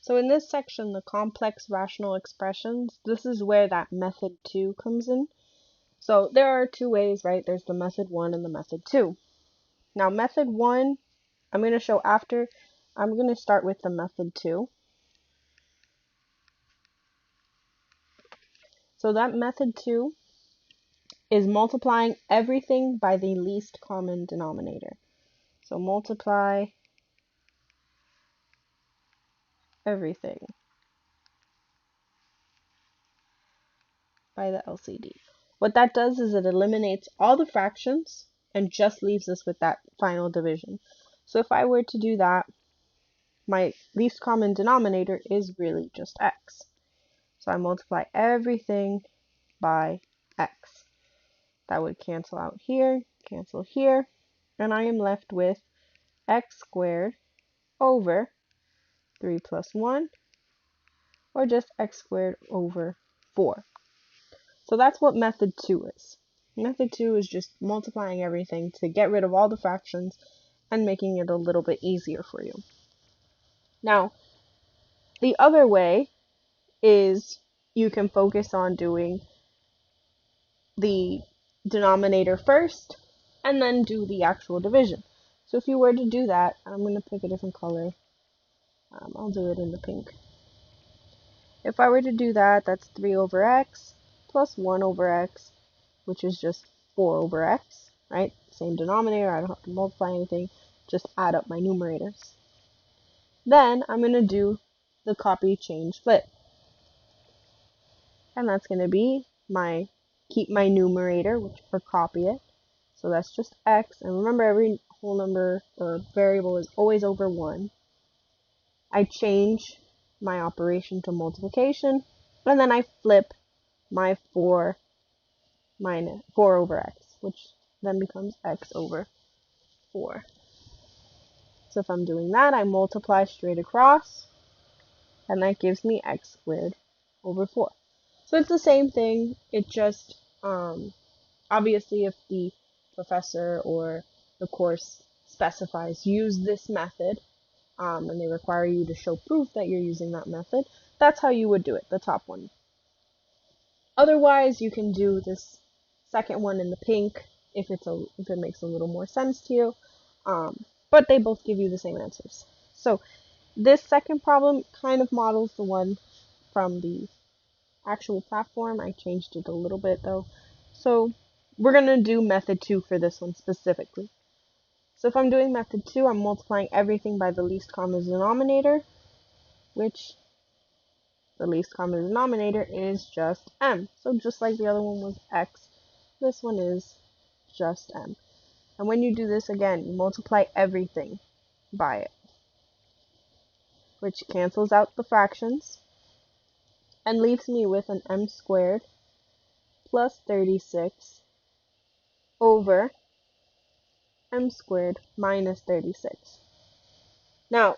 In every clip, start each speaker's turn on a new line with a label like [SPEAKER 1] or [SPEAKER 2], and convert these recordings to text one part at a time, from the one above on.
[SPEAKER 1] So in this section, the complex rational expressions, this is where that method 2 comes in. So there are two ways, right? There's the method 1 and the method 2. Now method 1, I'm going to show after. I'm going to start with the method 2. So that method 2 is multiplying everything by the least common denominator. So multiply everything by the LCD. What that does is it eliminates all the fractions and just leaves us with that final division. So if I were to do that, my least common denominator is really just x. So I multiply everything by x. That would cancel out here, and I am left with x squared over 3 plus 1, or just x squared over 4. So that's what method 2 is. Method 2 is just multiplying everything to get rid of all the fractions and making it a little bit easier for you. Now, the other way is you can focus on doing the denominator first and then do the actual division. So if you were to do that, I'm going to pick a different color. I'll do it in the pink. If I were to do that, that's 3 over x plus 1 over x, which is just 4 over x, right? Same denominator, I don't have to multiply anything, just add up my numerators. Then I'm going to do the copy, change, flip. And that's going to be keep my numerator, or copy it. So that's just x, and remember every whole number or variable is always over 1. I change my operation to multiplication, and then I flip my 4 over x, which then becomes x over 4. So if I'm doing that, I multiply straight across, and that gives me x squared over 4. So it's the same thing, it just, obviously if the professor or the course specifies use this method, and they require you to show proof that you're using that method, that's how you would do it, the top one. Otherwise, you can do this second one in the pink if it makes a little more sense to you, but they both give you the same answers. So this second problem kind of models the one from the actual platform. I changed it a little bit though. So we're going to do method 2 for this one specifically. So if I'm doing method 2, I'm multiplying everything by the least common denominator, which the least common denominator is just m. So just like the other one was x, this one is just m. And when you do this again, you multiply everything by it, which cancels out the fractions and leaves me with an m squared plus 36 over m squared minus 36. Now,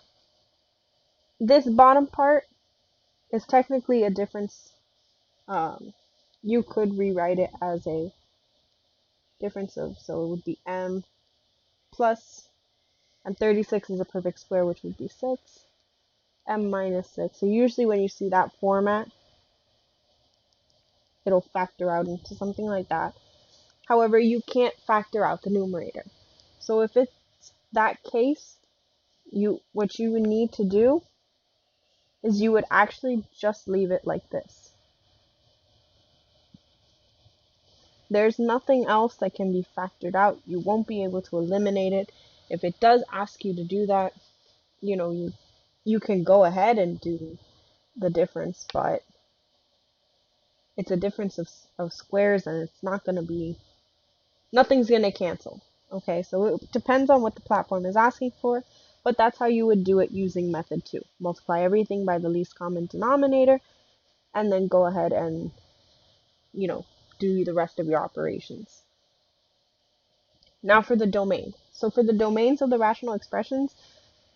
[SPEAKER 1] this bottom part is technically a difference. You could rewrite it as a difference of, so it would be m plus, and 36 is a perfect square, which would be 6, m minus 6. So usually when you see that format, it'll factor out into something like that. However, you can't factor out the numerator. So if it's that case, what you would need to do is you would actually just leave it like this. There's nothing else that can be factored out. You won't be able to eliminate it. If it does ask you to do that, you can go ahead and do the difference, but it's a difference of squares, and it's not going to be, nothing's going to cancel. Okay, so it depends on what the platform is asking for, but that's how you would do it using method 2. Multiply everything by the least common denominator, and then go ahead and, do the rest of your operations. Now for the domain. So for the domains of the rational expressions,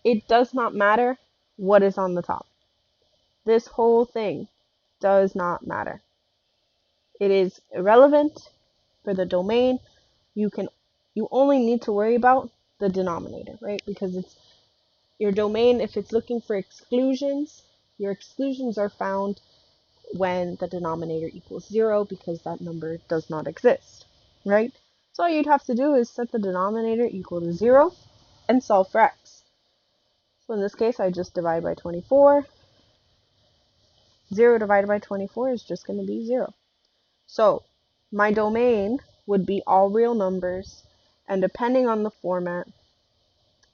[SPEAKER 1] it does not matter what is on the top. This whole thing does not matter. It is irrelevant for the domain. You only need to worry about the denominator, right? Because it's your domain. If it's looking for exclusions, Your exclusions are found when the denominator equals 0 because that number does not exist, right? So all you'd have to do is set the denominator equal to 0 and solve for x. So in this case, I just divide by 24. 0 divided by 24 is just going to be 0. So my domain would be all real numbers, and depending on the format,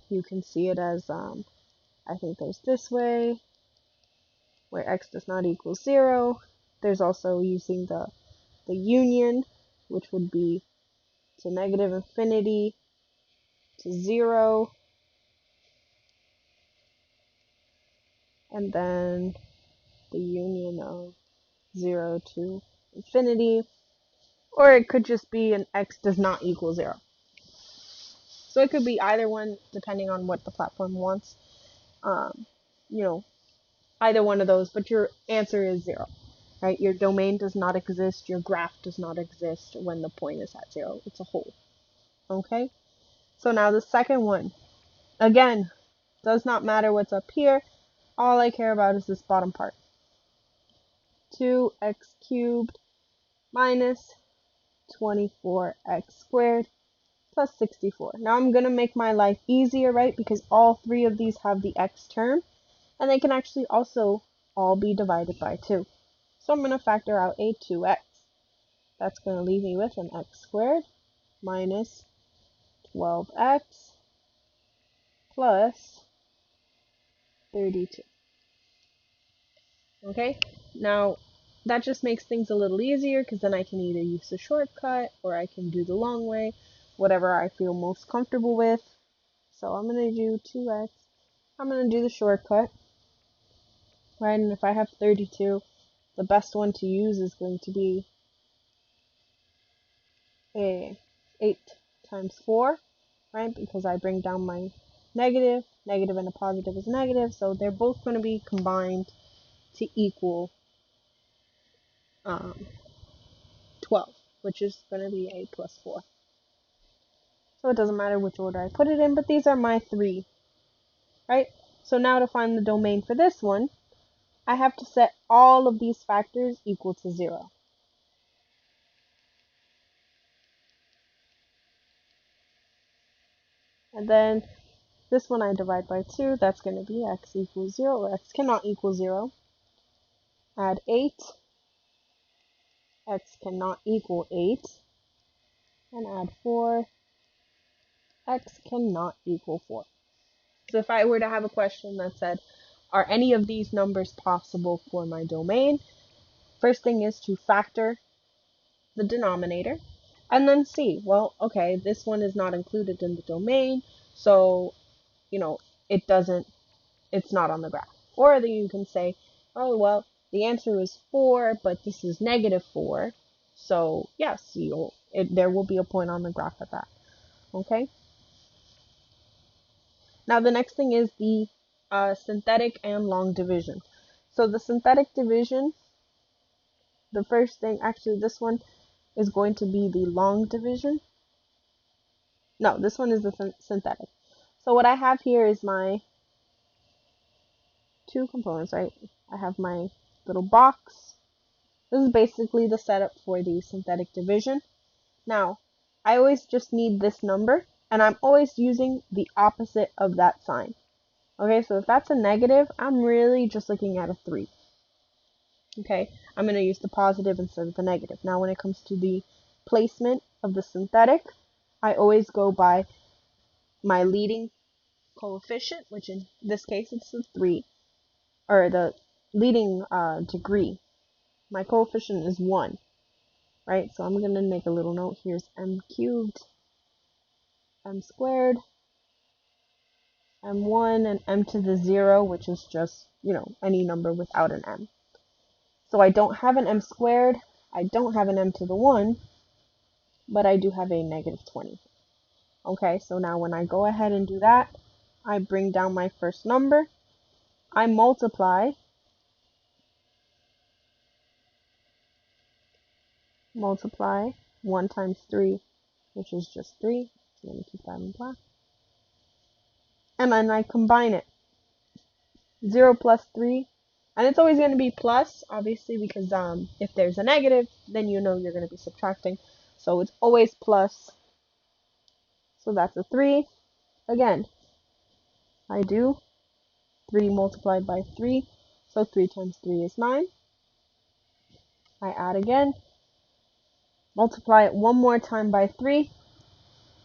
[SPEAKER 1] you can see it as, I think there's this way, where x does not equal 0. There's also using the union, which would be to negative infinity to 0, and then the union of 0 to infinity, or it could just be an x does not equal 0. So it could be either one depending on what the platform wants. You know, either one of those, but your answer is 0. Right? Your domain does not exist, your graph does not exist when the point is at 0. It's a hole. Okay? So now the second one. Again, does not matter what's up here. All I care about is this bottom part. 2x cubed minus 24x squared plus 64. Now I'm going to make my life easier, right? Because all three of these have the x term, and they can actually also all be divided by 2. So I'm going to factor out a 2x. That's going to leave me with an x squared minus 12x plus 32. Okay, now that just makes things a little easier because then I can either use the shortcut or I can do the long way, whatever I feel most comfortable with. So I'm going to do 2x. I'm going to do the shortcut, right? And if I have 32, the best one to use is going to be a 8 times 4, right? Because I bring down my negative, negative and a positive is negative, so they're both going to be combined to equal 12, which is going to be a plus 4. So it doesn't matter which order I put it in, but these are my three, right? So now to find the domain for this one, I have to set all of these factors equal to 0. And then this one I divide by 2, that's going to be x equals 0, or x cannot equal 0. Add 8, x cannot equal 8. And add 4, x cannot equal 4. So if I were to have a question that said, are any of these numbers possible for my domain? First thing is to factor the denominator and then see, well, okay, this one is not included in the domain, so, it's not on the graph. Or then you can say, oh, well, the answer is 4, but this is negative 4, so yes, there will be a point on the graph at that. Okay? Now the next thing is the synthetic and long division. So the synthetic division, the first thing, actually this one is going to be the long division. No, this one is the synthetic. So what I have here is my two components, right? I have my little box. This is basically the setup for the synthetic division. Now, I always just need this number, and I'm always using the opposite of that sign. Okay, so if that's a negative, I'm really just looking at a 3. Okay, I'm going to use the positive instead of the negative. Now, when it comes to the placement of the synthetic, I always go by my leading coefficient, which in this case it's the 3, or the leading degree. My coefficient is 1, right? So I'm going to make a little note. Here's m cubed, m squared, m1, and m to the 0, which is just, any number without an m. So I don't have an m squared, I don't have an m to the 1, but I do have a negative 20. Okay, so now when I go ahead and do that, I bring down my first number, I multiply 1 times 3, which is just 3. So let me keep that in black. And then I combine it. 0 plus 3, And it's always going to be plus, obviously, because if there's a negative, then you know you're going to be subtracting. So it's always plus. So that's a 3. Again, I do 3 multiplied by 3. So 3 times 3 is 9. I add again. Multiply it one more time by 3.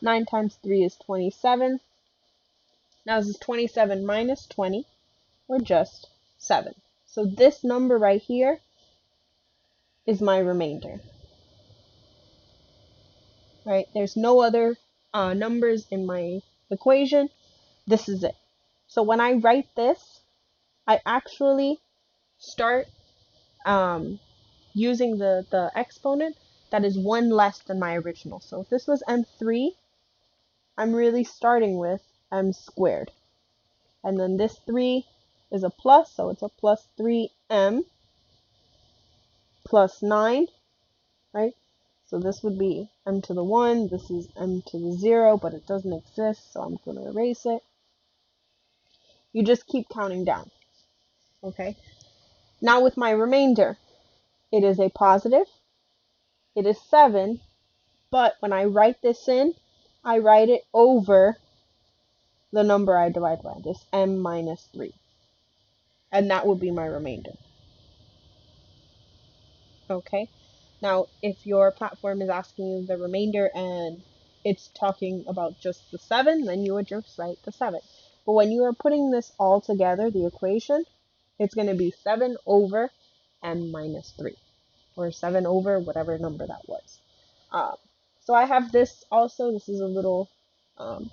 [SPEAKER 1] 9 times 3 is 27. Now this is 27 minus 20, or just 7. So this number right here is my remainder. Right? There's no other numbers in my equation. This is it. So when I write this, I actually start using the exponent that is 1 less than my original. So if this was m3, I'm really starting with m squared. And then this 3 is a plus, so it's a plus 3m plus 9, right? So this would be m to the 1, this is m to the 0, but it doesn't exist, so I'm going to erase it. You just keep counting down, okay? Now with my remainder, it is a positive, it is 7, but when I write this in, I write it over the number I divide by, this m minus 3. And that would be my remainder. Okay? Now, if your platform is asking you the remainder and it's talking about just the 7, then you would just write the 7. But when you are putting this all together, the equation, it's going to be 7 over m minus 3. Or 7 over whatever number that was. So I have this also. This is a little, kind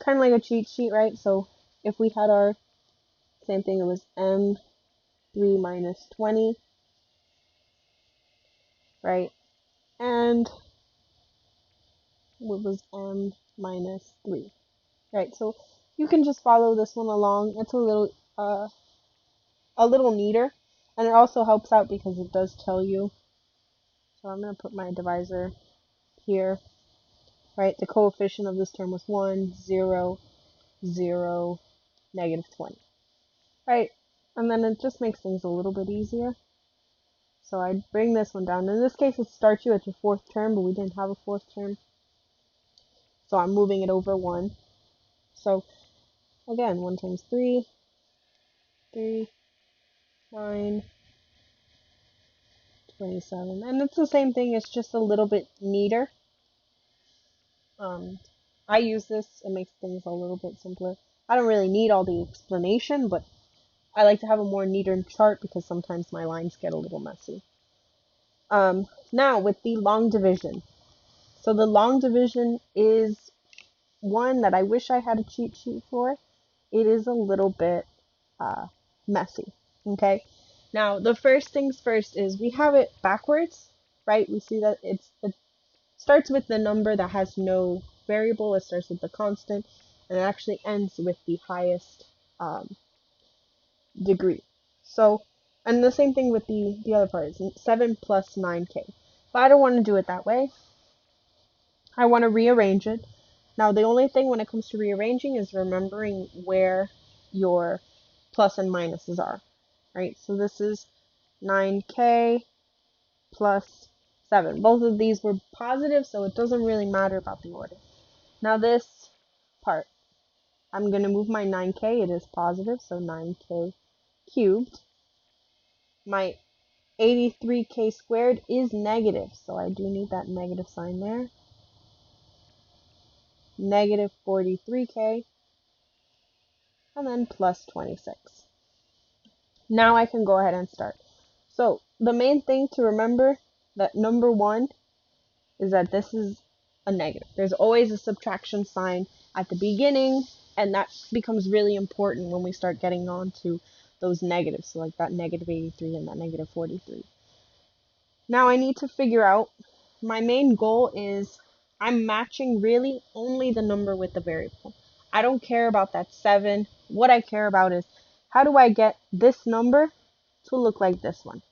[SPEAKER 1] of like a cheat sheet, right? So if we had our same thing, it was m3 minus 20, right? And what was m minus 3, right? So you can just follow this one along. It's a little neater, and it also helps out because it does tell you. So I'm going to put my divisor here, right? The coefficient of this term was 1, 0, 0, negative 20, right? And then it just makes things a little bit easier. So I bring this one down. In this case, it starts you at your 4th term, but we didn't have a 4th term. So I'm moving it over 1. So again, 1 times 3, 3, 9, 27. And it's the same thing, it's just a little bit neater. I use this, it makes things a little bit simpler. I don't really need all the explanation, but I like to have a more neater chart because sometimes my lines get a little messy. Now with the long division. So the long division is one that I wish I had a cheat sheet for. It is a little bit messy, okay? Now, the first things first is we have it backwards, right? We see that it starts with the number that has no variable. It starts with the constant, and it actually ends with the highest degree. So, and the same thing with the other part, is 7 plus 9k. But I don't want to do it that way. I want to rearrange it. Now, the only thing when it comes to rearranging is remembering where your plus and minuses are, right? So this is 9k plus 7. Both of these were positive, so it doesn't really matter about the order. Now this part, I'm going to move my 9k. It is positive, so 9k cubed. My 83k squared is negative, so I do need that negative sign there. Negative 43k, and then plus 26. Now I can go ahead and start. So the main thing to remember, that number 1 is that this is a negative. There's always a subtraction sign at the beginning, and that becomes really important when we start getting on to those negatives, so like that negative 83 and that negative 43. Now I need to figure out, my main goal is I'm matching really only the number with the variable. I don't care about that 7. What I care about is how do I get this number to look like this one.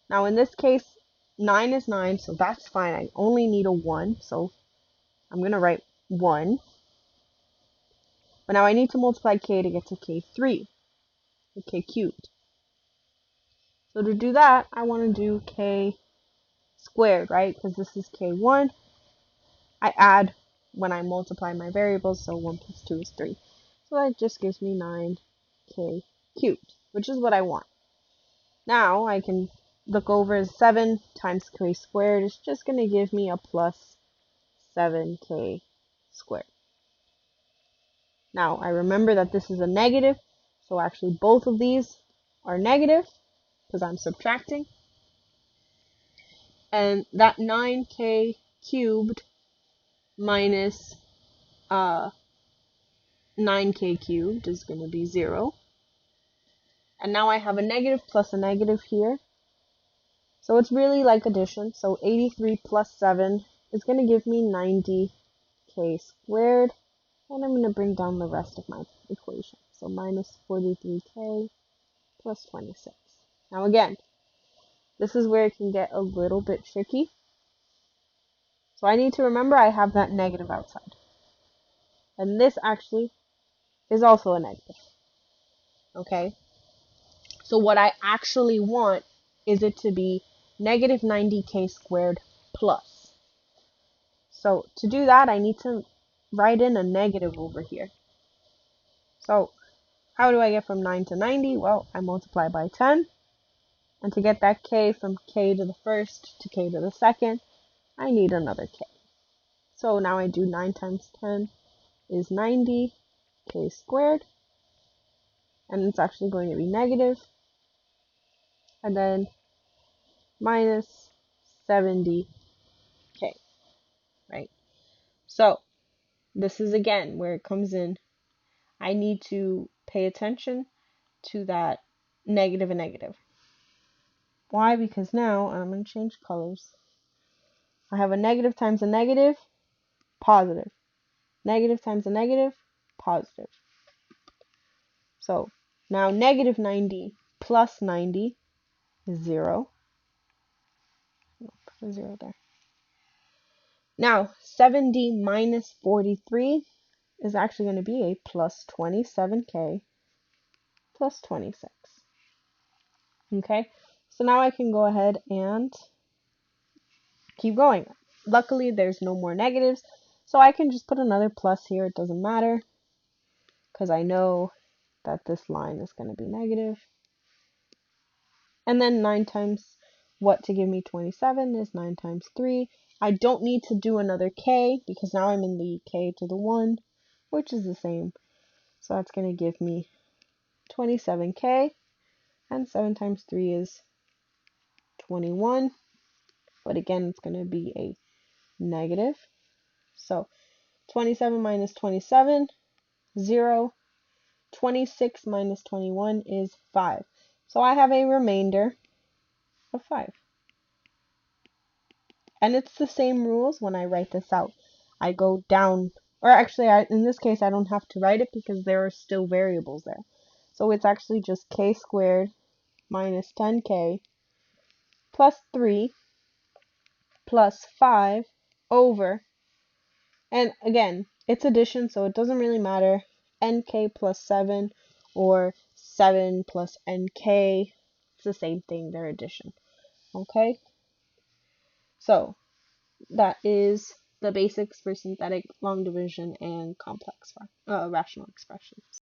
[SPEAKER 1] Now in this case, 9 is 9, so that's fine. I only need a 1, so I'm going to write 1. But now I need to multiply k to get to k3. k cubed. So to do that, I want to do k squared, right? Because this is k1. I add when I multiply my variables, so 1 plus 2 is 3. So that just gives me 9k cubed, which is what I want. Now I can look over 7 times k squared is just going to give me a plus 7k squared. Now I remember that this is a negative, so actually both of these are negative because I'm subtracting. And that 9k cubed minus 9k cubed is going to be 0. And now I have a negative plus a negative here. So it's really like addition. So 83 plus 7 is going to give me 90k squared. And I'm going to bring down the rest of my equation. So minus 43k plus 26. Now again, this is where it can get a little bit tricky. So I need to remember I have that negative outside. And this actually is also a negative. Okay? So what I actually want is it to be negative 90k squared plus. So to do that, I need to write in a negative over here. So how do I get from 9 to 90? Well, I multiply by 10. And to get that k from k to the first to k to the second, I need another k. So now I do 9 times 10 is 90k squared. And it's actually going to be negative. And then minus 70k, right? So this is again where it comes in. I need to pay attention to that negative and negative. Why? Because now I'm going to change colors. I have a negative times a negative, positive. Negative times a negative, positive. So now negative 90 plus 90 is 0. Put a 0 there. Now 70 minus 43 is actually going to be a plus 27k plus 26. Okay, so now I can go ahead and keep going. Luckily, there's no more negatives, so I can just put another plus here. It doesn't matter because I know that this line is going to be negative. And then 9 times what to give me 27 is 9 times 3. I don't need to do another k because now I'm in the k to the 1, which is the same. So that's going to give me 27k, and 7 times 3 is 21. But again, it's going to be a negative. So 27 minus 27, 0. 26 minus 21 is 5. So I have a remainder of 5. And it's the same rules when I write this out. I go down, or actually in this case I don't have to write it because there are still variables there. So it's actually just k squared minus 10k plus 3 plus 5 over, and again, it's addition, so it doesn't really matter, nk plus 7 or 7 plus nk, it's the same thing, they're addition. Okay? So, that is the basics for synthetic, long division, and complex rational expressions.